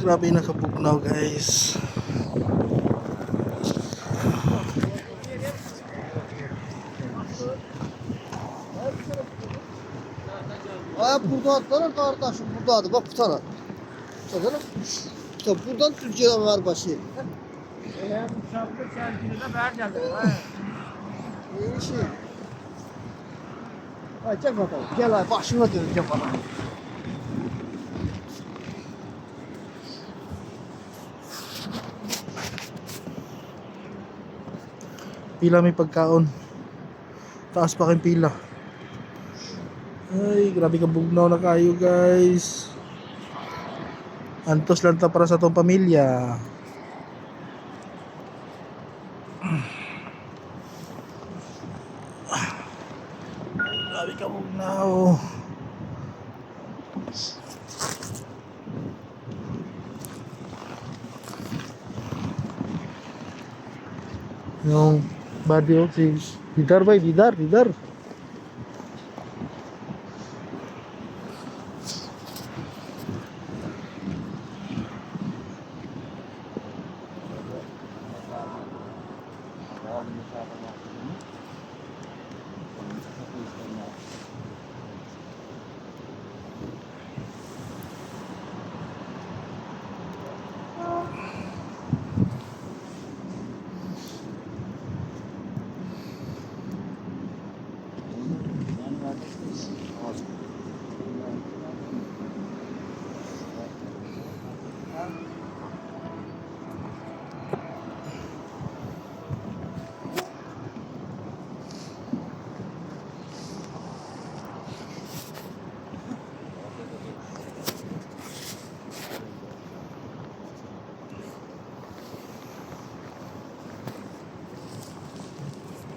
Grabe nakapugnaw guys. Burada atlara kardeşim burada adı bak bu tarafa. Bakın. İşte buradan Türkiye'den var başı. Bu çaplı sergide ben geldim. İyi şey. Ay gel bakalım. Gel ay başına döneceğim bana. Pila may pagkaon. Taas pa kayong pila. Ay, grabe ka bugnaw na kayo guys. Antos lang ta para sa tong pamilya. Grabe ka bugnaw. Yung body of si Didar bay, Didar.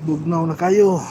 Bugnaw na kayo.